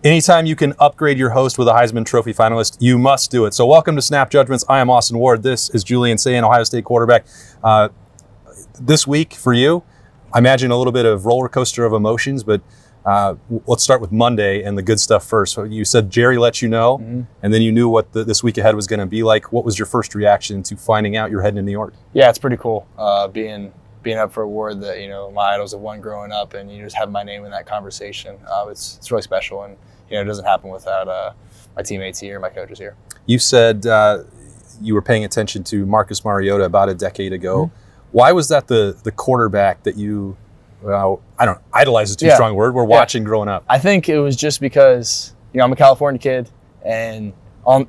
Anytime you can upgrade your host with a Heisman Trophy finalist, you must do it. So welcome to Snap Judgments. I am Austin Ward. This is Julian Sayin, Ohio State quarterback. This week for you, I imagine a little bit of roller coaster of emotions, but let's start with Monday and the good stuff first. So you said Jerry let you know, and then you knew what this week ahead was going to be like. What was your first reaction to finding out you're heading to New York? Yeah, it's pretty cool being up for an award that my idols have won growing up, and you just have my name in that conversation. It's really special, and it doesn't happen without my teammates here, my coaches here. You said you were paying attention to Marcus Mariota about a decade ago. Why was that the quarterback that you, idolize is too strong a word, were watching growing up? I think it was just because, I'm a California kid, and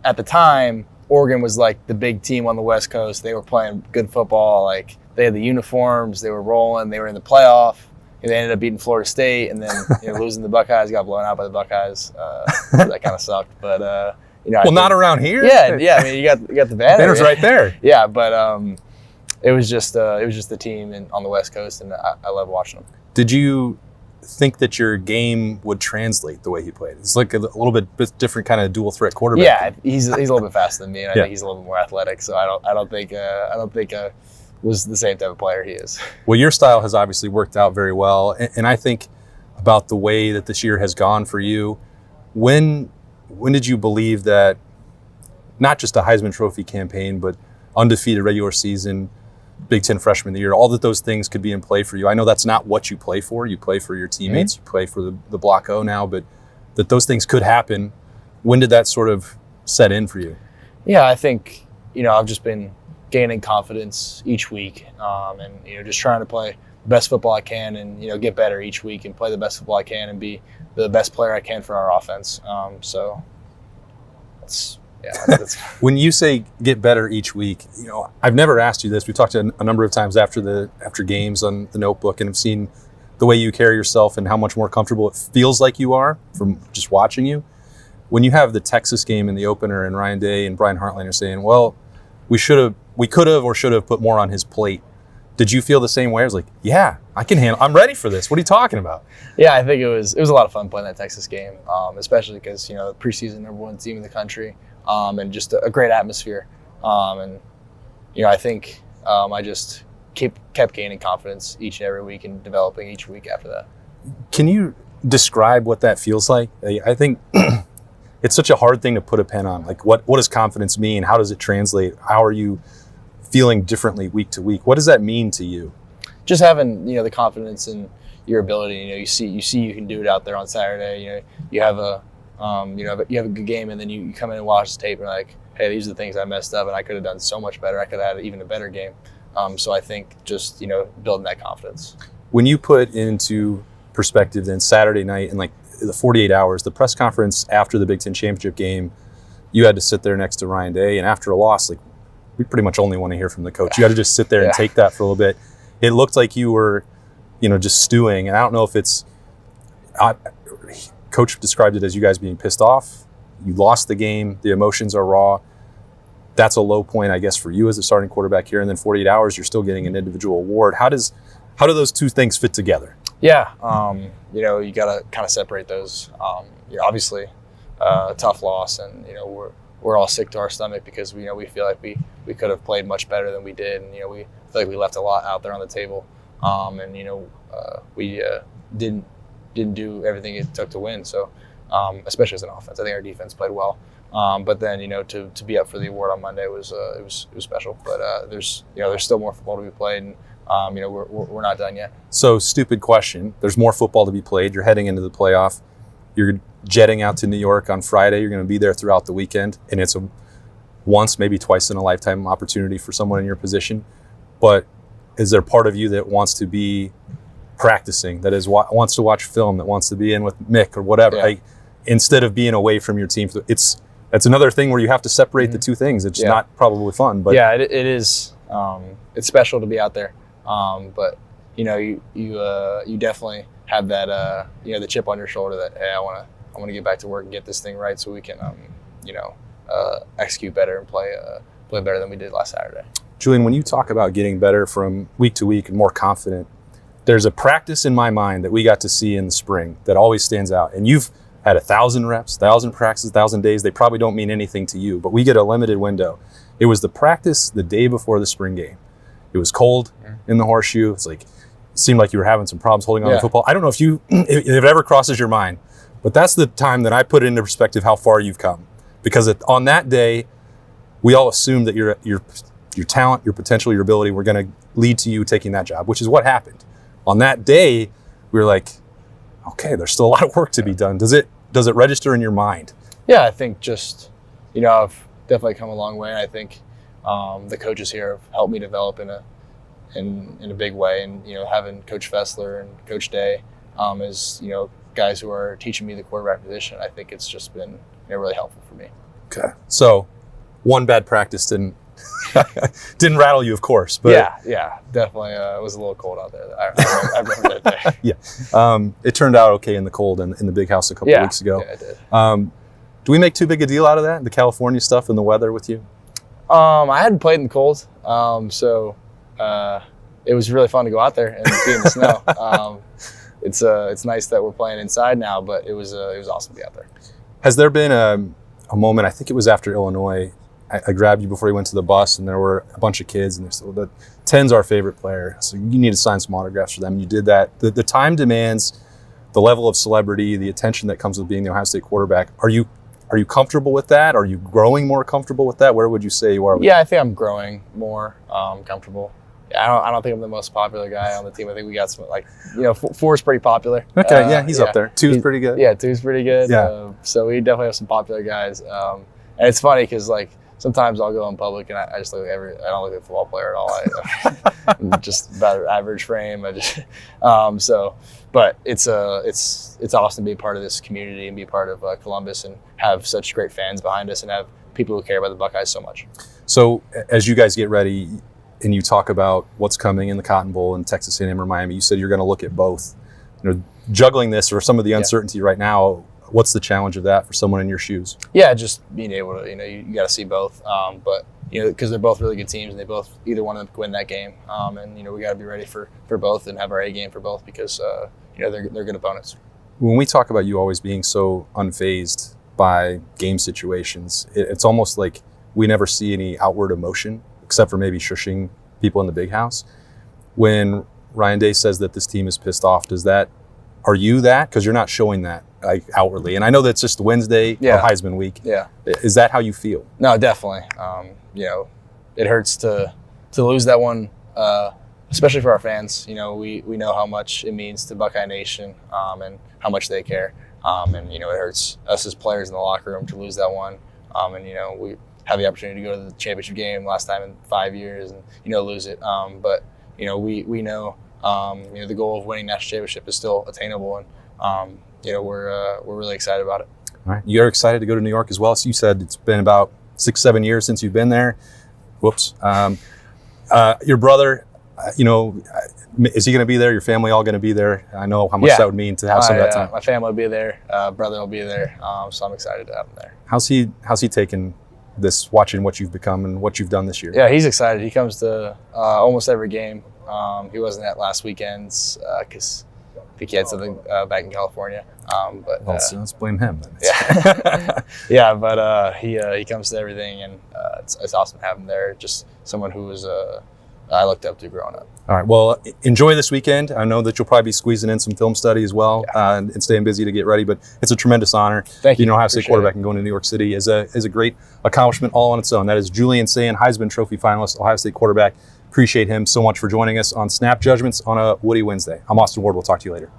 at the time, Oregon was like the big team on the West Coast. They were playing good football. Like, they had the uniforms, they were rolling, they were in the playoff. They ended up beating Florida State, and then losing the Buckeyes, got blown out by the Buckeyes. That kind of sucked, but not around here. Yeah. I mean, you got the banner. Banner's right there. Yeah, but it was just the team on the West Coast, and I love watching them. Did you think that your game would translate the way he played? It's like a little bit different kind of dual threat quarterback. Yeah, he's a little bit faster than me, and I think he's a little bit more athletic. So I don't think was the same type of player he is. Well, your style has obviously worked out very well, and I think about the way that this year has gone for you. When did you believe that not just a Heisman Trophy campaign, but undefeated regular season, Big Ten Freshman of the Year, all that those things could be in play for you? I know that's not what you play for. You play for your teammates. You play for the Block O now, but that those things could happen. When did that sort of set in for you? Yeah, I think, I've just been gaining confidence each week, and just trying to play the best football I can, and get better each week and play the best football I can and be the best player I can for our offense. So that's When you say get better each week, I've never asked you this. We talked a number of times after games on the notebook, and I've seen the way you carry yourself and how much more comfortable it feels like you are from just watching you. When you have the Texas game in the opener and Ryan Day and Brian Hartline are saying, well, we could have or should have put more on his plate. Did you feel the same way? I was like, yeah, I can handle. I'm ready for this. What are you talking about? Yeah, I think it was a lot of fun playing that Texas game, especially because preseason #1 team in the country, and just a great atmosphere. I think I just kept gaining confidence each and every week and developing each week after that. Can you describe what that feels like? I think it's such a hard thing to put a pen on. Like, what does confidence mean? How does it translate? How are you feeling differently week to week? What does that mean to you? Just having the confidence in your ability. You see you can do it out there on Saturday. You have a good game, and then you come in and watch the tape and like, hey, these are the things I messed up, and I could have done so much better. I could have had even a better game. So I think just building that confidence. When you put into perspective then Saturday night and like the 48 hours, the press conference after the Big Ten championship game, you had to sit there next to Ryan Day, and after a loss, like, we pretty much only want to hear from the coach. You got to just sit there and take that for a little bit. It looked like you were, just stewing, and I don't know if it's. Coach described it as you guys being pissed off. You lost the game. The emotions are raw. That's a low point, I guess, for you as a starting quarterback here. And then 48 hours, you're still getting an individual award. How do those two things fit together? Yeah, you got to kind of separate those. Obviously, a tough loss, and we're all sick to our stomach because we feel like we could have played much better than we did, and we feel like we left a lot out there on the table, and we didn't do everything it took to win. So, especially as an offense, I think our defense played well. But then to be up for the award on Monday was special. But there's still more football to be played, and we're not done yet. So, stupid question. There's more football to be played. You're heading into the playoff. You're jetting out to New York on Friday. You're going to be there throughout the weekend, and it's a once, maybe twice in a lifetime opportunity for someone in your position. But is there part of you that wants to be practicing, that wants to watch film, that wants to be in with Mick or whatever, instead of being away from your team? That's another thing where you have to separate the two things. It's not probably fun, but it is. It's special to be out there, but you definitely have that the chip on your shoulder that, hey, I want to get back to work and get this thing right so we can execute better and play better than we did last Saturday. Julian, when you talk about getting better from week to week and more confident, there's a practice in my mind that we got to see in the spring that always stands out. And you've had 1,000 reps, 1,000 practices, 1,000 days. They probably don't mean anything to you, but we get a limited window. It was the practice the day before the spring game. It was cold in the horseshoe. It's like, it seemed like you were having some problems holding on to football. I don't know if it ever crosses your mind, but that's the time that I put into perspective how far you've come. Because on that day, we all assumed that your talent, your potential, your ability were going to lead to you taking that job, which is what happened. On that day, we were like, okay, there's still a lot of work to be done. Does it register in your mind? Yeah, I think just, I've definitely come a long way. And I think the coaches here have helped me develop in a big way. And, having Coach Fessler and Coach Day as, guys who are teaching me the quarterback position, I think it's just been really helpful for me. Okay. So one bad practice didn't rattle you, of course. But yeah, definitely. It was a little cold out there. I remember that day. Yeah. It turned out okay in the cold in the big house a couple of weeks ago. Yeah, it did. Do we make too big a deal out of that, the California stuff and the weather with you? I hadn't played in the cold, so it was really fun to go out there and be in the snow. It's nice that we're playing inside now, but it was awesome to be out there. Has there been a moment, I think it was after Illinois, I grabbed you before you went to the bus, and there were a bunch of kids, and they said, well, 10's our favorite player, so you need to sign some autographs for them. You did that. The time demands, the level of celebrity, the attention that comes with being the Ohio State quarterback. Are you comfortable with that? Are you growing more comfortable with that? Where would you say you are? Yeah, I think I'm growing more comfortable. Yeah, I don't think I'm the most popular guy on the team. I think we got some, 4 is pretty popular. Okay, he's up there. 2 is pretty good. Yeah, 2 is pretty good. Yeah. So we definitely have some popular guys. And it's funny because, sometimes I'll go in public and I just look at I don't look at a football player at all. I'm just about average frame. But it's awesome to be a part of this community and be part of Columbus and have such great fans behind us and have people who care about the Buckeyes so much. So as you guys get ready and you talk about what's coming in the Cotton Bowl in Texas A&M or Miami, you said you're going to look at both. Juggling this or some of the uncertainty right now, what's the challenge of that for someone in your shoes? Yeah, just being able to, you got to see both. But, because they're both really good teams and either one of them can win that game. And, we got to be ready for both and have our A game for both because, they're good opponents. When we talk about you always being so unfazed by game situations, it's almost like we never see any outward emotion except for maybe shushing people in the big house. When Ryan Day says that this team is pissed off, are you that? Because you're not showing that outwardly. And I know that's just Wednesday or Heisman week. Yeah. Is that how you feel? No, definitely. It hurts to lose that one, especially for our fans. We know how much it means to Buckeye Nation and how much they care. And, it hurts us as players in the locker room to lose that one. And, we have the opportunity to go to the championship game last time in 5 years and, lose it. But, we know, the goal of winning national championship is still attainable. And, we're really excited about it. All right. You're excited to go to New York as well. So you said it's been about 6-7 years since you've been there. Whoops. Your brother, is he going to be there? Your family all going to be there? I know how much that would mean to have some of that time. My family will be there. Brother will be there. So I'm excited to have him there. How's he taking this, watching what you've become and what you've done this year? Yeah, he's excited. He comes to almost every game. He wasn't at last weekend's because I think he had something back in California. But let's blame him then. Yeah, yeah. But he comes to everything, and it's awesome to have him there. Just someone who was I looked up to growing up. All right. Well, enjoy this weekend. I know that you'll probably be squeezing in some film study as well and staying busy to get ready. But it's a tremendous honor. Thank you. Ohio State quarterback and going to New York City is a great accomplishment all on its own. That is Julian Sayin, Heisman Trophy finalist, Ohio State quarterback. Appreciate him so much for joining us on Snap Judgments on a Woody Wednesday. I'm Austin Ward. We'll talk to you later.